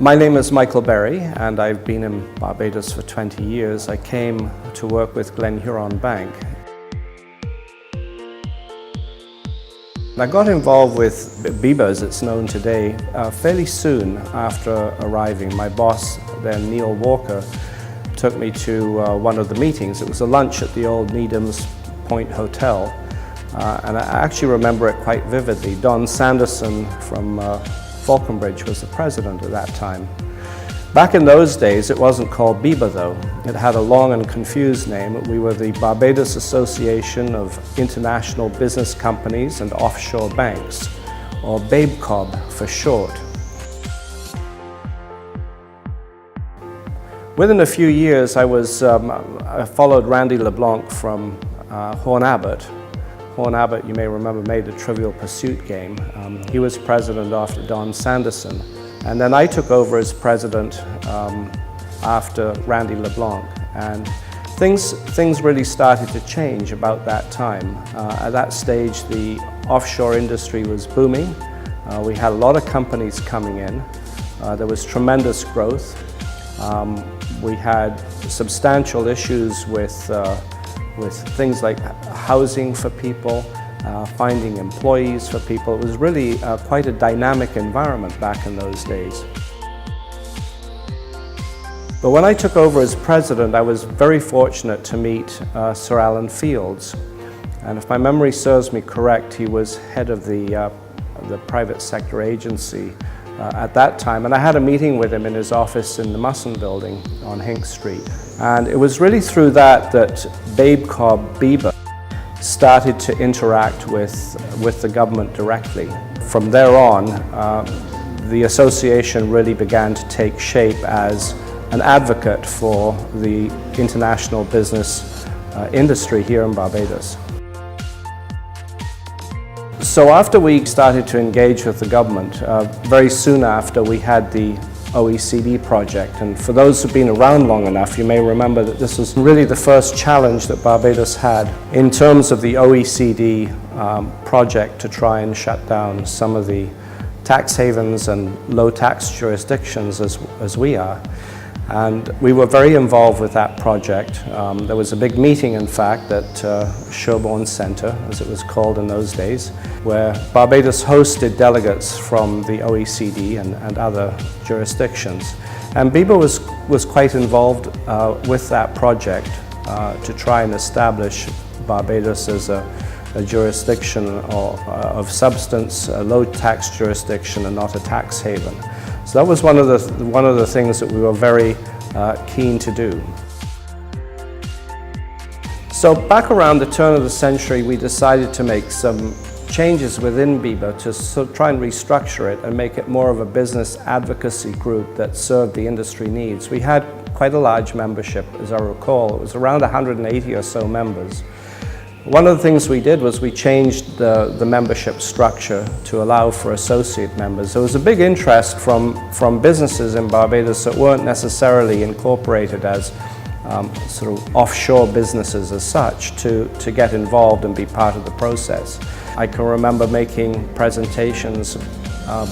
My name is Michael Berry, and I've been in Barbados for 20 years. I came to work with Glen Huron Bank. I got involved with BIBA, as it's known today, fairly soon after arriving. My boss, then Neil Walker, took me to one of the meetings. It was a lunch at the old Needham's Point Hotel, and I actually remember it quite vividly. Don Sanderson from Falconbridge was the president at that time. Back in those days, it wasn't called BIBA though. It had a long and confused name. We were the Barbados Association of International Business Companies and Offshore Banks, or BAIBCOB for short. Within a few years, I followed Randy LeBlanc from Horn Abbott. Horn Abbott, you may remember, made the Trivial Pursuit game. He was president after Don Sanderson. And then I took over as president after Randy LeBlanc. And things really started to change about that time. At that stage, the offshore industry was booming. We had a lot of companies coming in. There was tremendous growth. We had substantial issues with things like housing for people, finding employees for people. It was really quite a dynamic environment back in those days. But when I took over as president, I was very fortunate to meet Sir Alan Fields. And if my memory serves me correct, he was head of the private sector agency at that time. And I had a meeting with him in his office in the Musson building on Hink Street. And it was really through that BAIBCOB BIBA started to interact with the government directly. From there on, the association really began to take shape as an advocate for the international business industry here in Barbados. So after we started to engage with the government, very soon after we had the OECD project, and for those who've been around long enough, you may remember that this was really the first challenge that Barbados had in terms of the OECD project to try and shut down some of the tax havens and low tax jurisdictions as we are. And we were very involved with that project. There was a big meeting, in fact, at Sherborne Centre, as it was called in those days, where Barbados hosted delegates from the OECD and other jurisdictions. And BIBA was quite involved with that project to try and establish Barbados as a jurisdiction of substance, a low tax jurisdiction and not a tax haven. So that was one of the things that we were very keen to do. So back around the turn of the century, we decided to make some changes within BIBA to try and restructure it and make it more of a business advocacy group that served the industry needs. We had quite a large membership, as I recall. It was around 180 or so members. One of the things we did was we changed the membership structure to allow for associate members. There was a big interest from businesses in Barbados that weren't necessarily incorporated as sort of offshore businesses as such to get involved and be part of the process. I can remember making presentations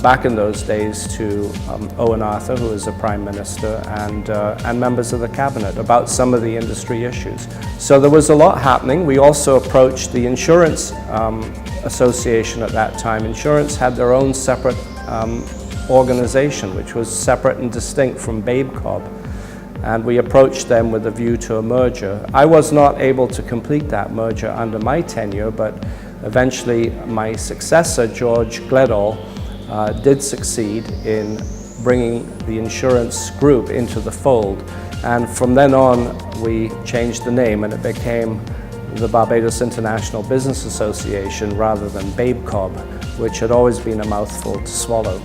back in those days to Owen Arthur, who was the Prime Minister, and members of the Cabinet about some of the industry issues. So there was a lot happening. We also approached the Insurance Association at that time. Insurance had their own separate organization, which was separate and distinct from BAIBCOB. And we approached them with a view to a merger. I was not able to complete that merger under my tenure, but eventually my successor, George Gledall, did succeed in bringing the insurance group into the fold. And from then on, we changed the name and it became the Barbados International Business Association rather than BAIBCOB, which had always been a mouthful to swallow.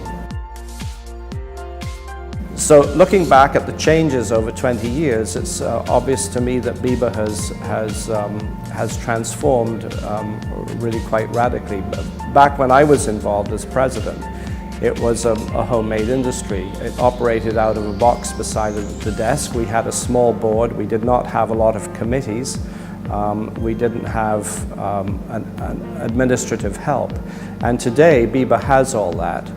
So looking back at the changes over 20 years, it's obvious to me that BIBA has transformed really quite radically. Back when I was involved as president, it was a homemade industry. It operated out of a box beside the desk. We had a small board. We did not have a lot of committees. We didn't have an administrative help. And today, BIBA has all that.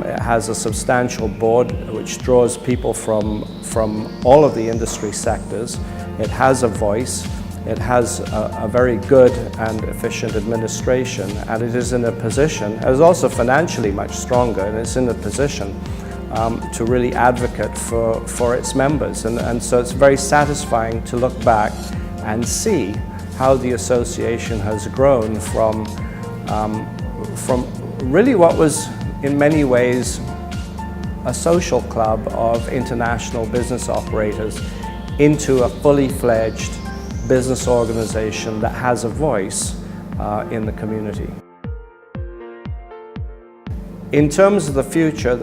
It has a substantial board which draws people from all of the industry sectors. It has a voice. It has a very good and efficient administration, and it is in a position, it is also financially much stronger, and it's in a position to really advocate for its members. And so it's very satisfying to look back and see how the association has grown from really what was in many ways a social club of international business operators into a fully fledged business organization that has a voice in the community. In terms of the future,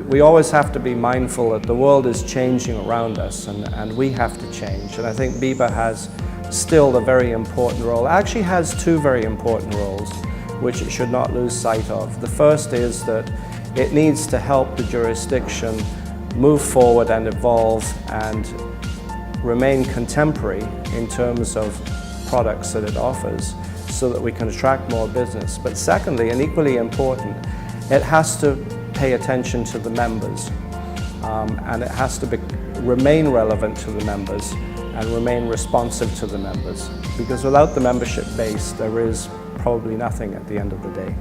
we always have to be mindful that the world is changing around us, and we have to change. And I think BIBA has still a very important role. It actually has two very important roles, which it should not lose sight of. The first is that it needs to help the jurisdiction move forward and evolve and remain contemporary in terms of products that it offers so that we can attract more business. But secondly, and equally important, it has to pay attention to the members, and it has to remain relevant to the members and remain responsive to the members, because without the membership base there is probably nothing at the end of the day.